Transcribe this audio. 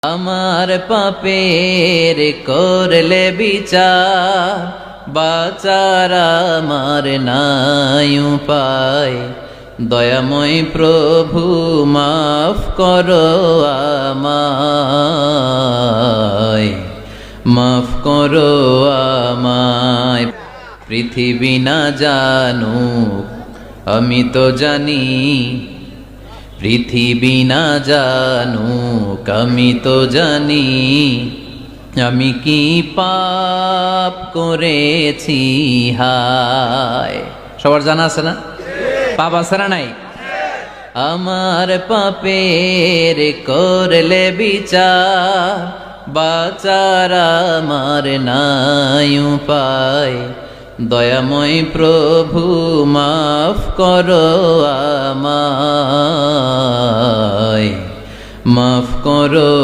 আমার পাপের করলে বিচার, বাঁচার আমার নাই উপায়। দয়াময় প্রভু মাফ করো আমায়, মাফ করো আমায়। পৃথিবী না জানুক আমি তো জানি, পৃথিবী না জানুক আমি তো জানি, আমি কি পাপ করেছি হায়। সবার জানা আছে না? পাপ আছে না নাই? আমার পাপের করলে বিচার, বাঁচার আমার নাই উপায়। দয়াময় প্রভু মাফ করো আমায়, মাফ করো।